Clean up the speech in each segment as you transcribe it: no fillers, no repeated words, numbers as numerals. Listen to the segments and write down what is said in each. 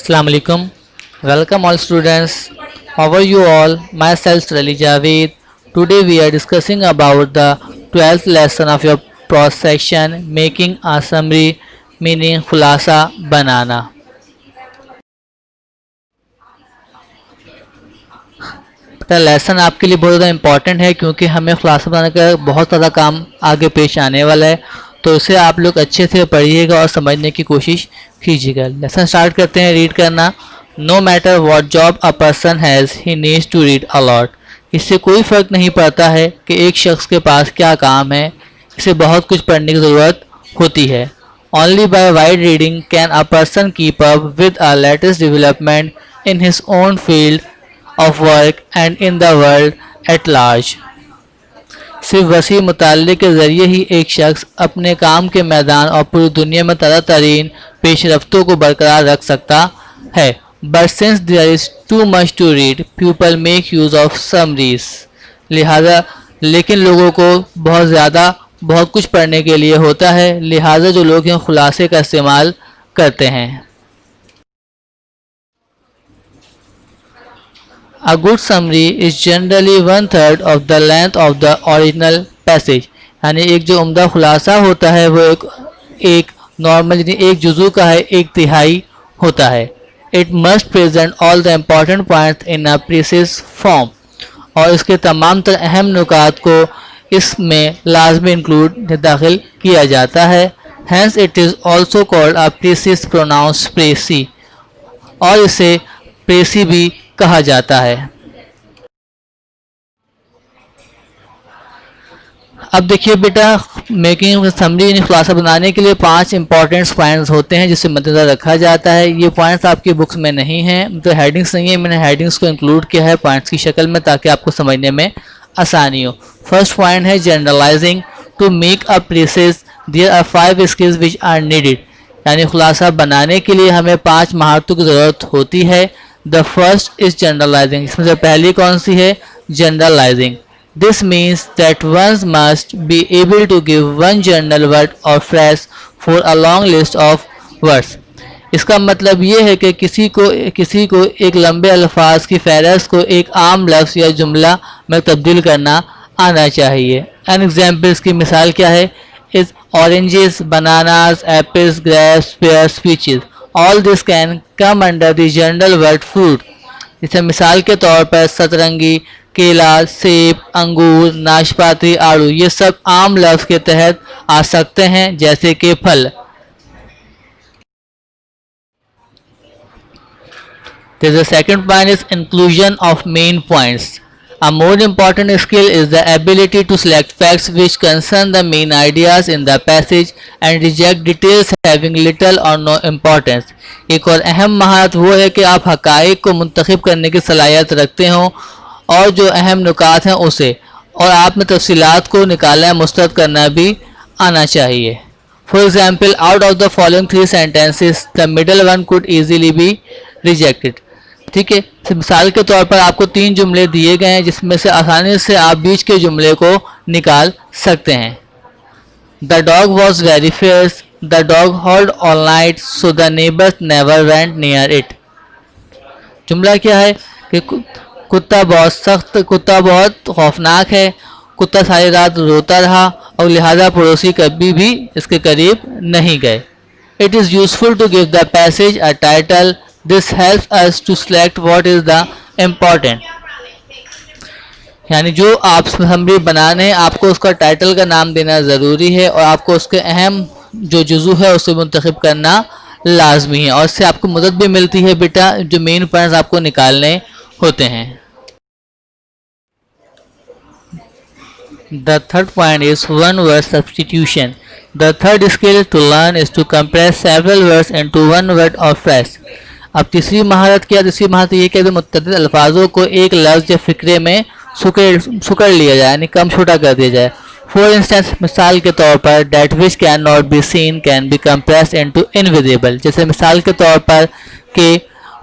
Assalamu alaikum. Welcome all students. How are you all? Myself Rali Javed. Today we are discussing about the 12th lesson of your pros section, making a summary, meaning khulasa banana. Lesson आपके लिए बहुत ज़्यादा important है क्योंकि हमें खुलासा बनाने का बहुत ज़्यादा काम आगे पेश आने वाला है, तो इसे आप लोग अच्छे से पढ़िएगा और समझने की कोशिश कीजिएगा। लेसन स्टार्ट करते हैं रीड करना। No matter what job a person has he needs to read a lot. इससे कोई फ़र्क नहीं पड़ता है कि एक शख्स के पास क्या काम है, इसे बहुत कुछ पढ़ने की ज़रूरत होती है। Only by wide reading can a person keep up with a latest development in his own field of work and in the world at large। सिर्फ वसी मुताले के ज़रिए ही एक शख्स अपने काम के मैदान और पूरी दुनिया में ताज़ा तरीन पेशरफ्तों को बरकरार रख सकता है। But since there is too much to read people make use of summaries. लिहाजा लेकिन लोगों को बहुत कुछ पढ़ने के लिए होता है, लिहाजा जो लोग हैं खुलासे का इस्तेमाल करते हैं। A good summary is generally 1/3 of the length of the original passage। यानी एक जो उम्दा खुलासा होता है वो एक नॉर्मल एक जुज़ू का है, एक तिहाई होता है। It must present all the important points in a precise form। और इसके तमाम तर अहम नुकात को इसमें लाजमी इंक्लूड दाखिल किया जाता है। Hence it is also called a precise pronouns précis। और इसे प्रेसी भी कहा जाता है। अब देखिए बेटा, मेकिंग समरी यानी खुलासा बनाने के लिए 5 इंपॉर्टेंट पॉइंट्स होते हैं जिसे मद्देनजर रखा जाता है। ये पॉइंट्स आपकी बुक्स में नहीं हैं, तो हेडिंग्स नहीं है, मैंने हेडिंग्स को इंक्लूड किया है पॉइंट्स की शक्ल में ताकि आपको समझने में आसानी हो। फर्स्ट पॉइंट है generalizing. To make a precis there are 5 skills which are needed. यानी खुलासा बनाने के लिए हमें 5 महारतों की ज़रूरत होती है। The first is generalising. इसमें से पहली कौन सी है? Generalising. This means that one must be able to give one general word और phrase for a long list of words. इसका मतलब ये है कि किसी को एक लंबे अल्फाज की फहरिस्त को एक आम लफ्ज़ या जुमला में तब्दील करना आना चाहिए। एन एग्जाम्पल, इसकी मिसाल क्या है? Is oranges, bananas, apples, grapes, pairs, peaches. All this can come under the general word fruit. जैसे मिसाल के तौर पर सतरंगी, केला, सेब, अंगूर, नाशपाती, आड़ू, ये सब आम लफ्ज़ के तहत आ सकते हैं जैसे कि फल। The second point is inclusion of main points। A more important skill is the ability to select facts which concern the main ideas in the passage and reject details having little or no importance। एक और अहम महारत वो है कि आप हक़ाइक़ को मुंतखब करने की सलाहियत रखते हों और जो अहम नुकात हैं उसे, और आप में तफसीलात को निकालना मुस्तरद करना भी आना चाहिए। For example, out of the following 3 sentences the middle one could easily be rejected. ठीक है, मिसाल के तौर पर आपको 3 जुमले दिए गए हैं जिसमें से आसानी से आप बीच के जुमले को निकाल सकते हैं। The dog was very fierce, the dog howled all night so the neighbours never went near it. जुमला क्या है कि कुत्ता बहुत खौफनाक है, कुत्ता सारी रात रोता रहा और लिहाजा पड़ोसी कभी भी इसके करीब नहीं गए। It is useful to give the passage a title. This helps us to select what is the important। यानी जो आप समरी बनाने हैं आपको उसका टाइटल का नाम देना ज़रूरी है और आपको उसके अहम जो जुज़ू है उसे मुंतखब करना लाजमी है, और इससे आपको मदद भी मिलती है बेटा जो मेन पॉइंट्स आपको निकालने होते हैं। The third point is one word substitution। The third skill to learn is to compress several words into one word or phrase। अब तीसरी महारत ये कि मुतअद्दिद अल्फाजों को एक लफ्ज़ या फ़िक्रे में सुकड़ लिया जाए, यानी कम छोटा कर दिया जाए। फॉर इंस्टेंस, मिसाल के तौर पर that which can not be seen can be compressed into invisible. जैसे मिसाल के तौर पर कि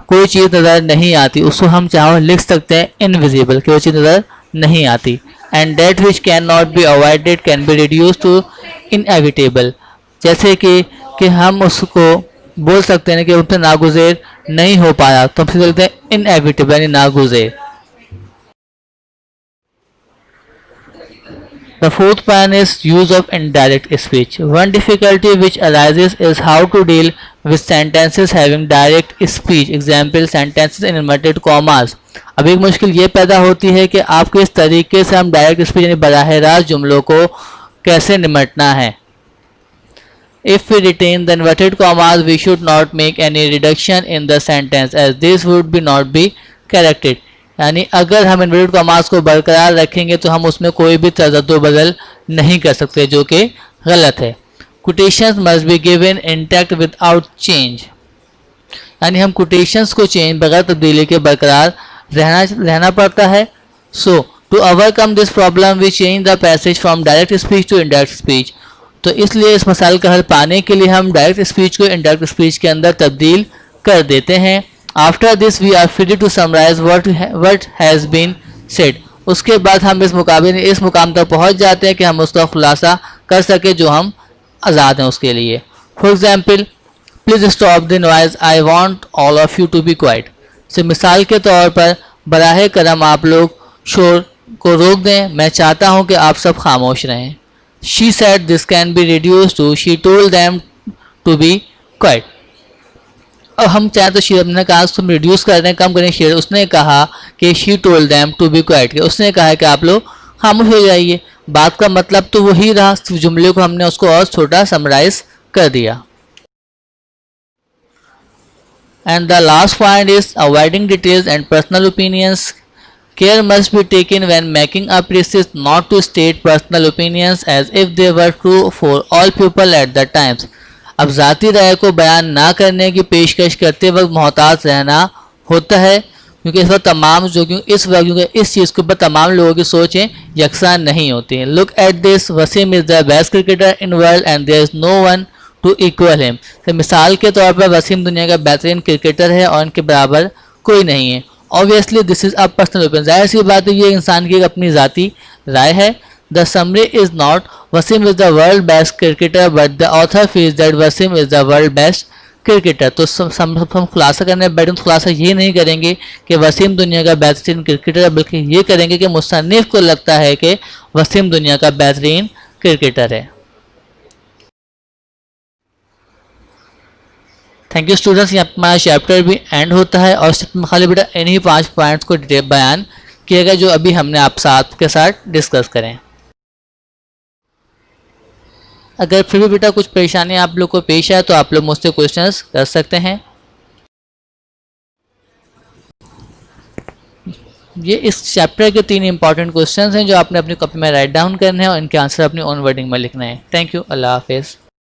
कोई चीज़ नज़र नहीं आती, उसको हम चाहो लिख सकते हैं इनविजिबल, कोई चीज़ नज़र नहीं आती। And that which can not be avoided can be reduce to inevitable. जैसे कि हम उसको बोल सकते हैं कि उनसे नागुज़ेर नहीं हो पाया, तो हम सीधे लिखते हैं इनएविटेबल यानी नागुज़ेर। The fourth point is use of indirect speech. One difficulty which arises is how to deal with sentences having direct speech. Example sentences in inverted commas. अब एक मुश्किल ये पैदा होती है कि आप किस तरीके से हम डायरेक्ट स्पीच यानी बराह रास्त जुमलों को कैसे निमटना है। If we retain the inverted commas, we should not make any reduction in the sentence as this would be not be corrected. यानी अगर हम इन्वर्टेड कॉमास को बरकरार रखेंगे तो हम उसमें कोई भी तजद्दुद बदल नहीं कर सकते, जो कि गलत है। Quotations must be given intact without change, यानी हम कोटेशंस को चेंज बगैर तब्दीली के बरकरार रहना पड़ता है। So to overcome this problem we change the passage from direct speech to indirect speech. तो इसलिए इस मसाइल का हल पाने के लिए हम डायरेक्ट स्पीच को इनडायरेक्ट स्पीच के अंदर तब्दील कर देते हैं। After this we are free to summarize what has been said. उसके बाद हम इस मुकाम तक पहुंच जाते हैं कि हम उसका खुलासा कर सके जो हम आज़ाद हैं उसके लिए। For example please stop the noise, I want all of you to be quiet. से मिसाल के तौर पर बराह करम आप लोग शोर को रोक दें, मैं चाहता हूँ कि आप सब खामोश रहें। She said this can be reduce to she told them to be quiet. अब हम चाहें तो शी ने कहा तुम रिड्यूस कर दें, कम करें। शेर उसने कहा कि she told them to be quiet, कि उसने कहा है कि आप लोग खामोश हो जाइए। बात का मतलब तो वही रहा, जुमले को हमने उसको और छोटा समराइज कर दिया। And the last point is avoiding details and personal opinions. Care must be taken when making a preface not to state personal opinions as if they were true for all people at the times. अब ज़ाती राय को बयान ना करने की पेशकश करते वक्त मोहतात रहना होता है, क्योंकि इस वक्त क्योंकि इस चीज़ के ऊपर तमाम लोगों की सोचें यकसा नहीं होती हैं। Look at this, Wasim is the best cricketer in world and there is no one to equal him. तो मिसाल के तौर पर वसीम दुनिया का बेहतरीन क्रिकेटर है और उनके बराबर कोई नहीं है। Obviously this is a personal opinion, जाहिर सी बात है ये इंसान की अपनी ज़ाती राय है। The summary is not Wasim is the world best cricketer but the author feels that Wasim is the world best cricketer. तो हम खुलासा करने बैठे तो खुलासा ये नहीं करेंगे कि वसीम दुनिया का बेहतरीन क्रिकेटर है, बल्कि ये करेंगे कि मुसन्निफ़ को लगता है कि वसीम दुनिया का बेहतरीन क्रिकेटर है। थैंक यू स्टूडेंट्स, यहाँ हमारा चैप्टर भी एंड होता है और खाली बेटा इन्हीं 5 पॉइंट्स को डिटेल बयान किया गया जो अभी हमने आपके साथ डिस्कस करें। अगर फिर भी बेटा कुछ परेशानी आप लोग को पेश आए तो आप लोग मुझसे क्वेश्चंस कर सकते हैं। ये इस चैप्टर के 3 इंपॉर्टेंट क्वेश्चंस हैं जो आपने अपनी कॉपी में राइट डाउन करने हैं और इनके आंसर अपनी ओन वर्डिंग में लिखना है। थैंक यू, अल्लाह हाफिज़।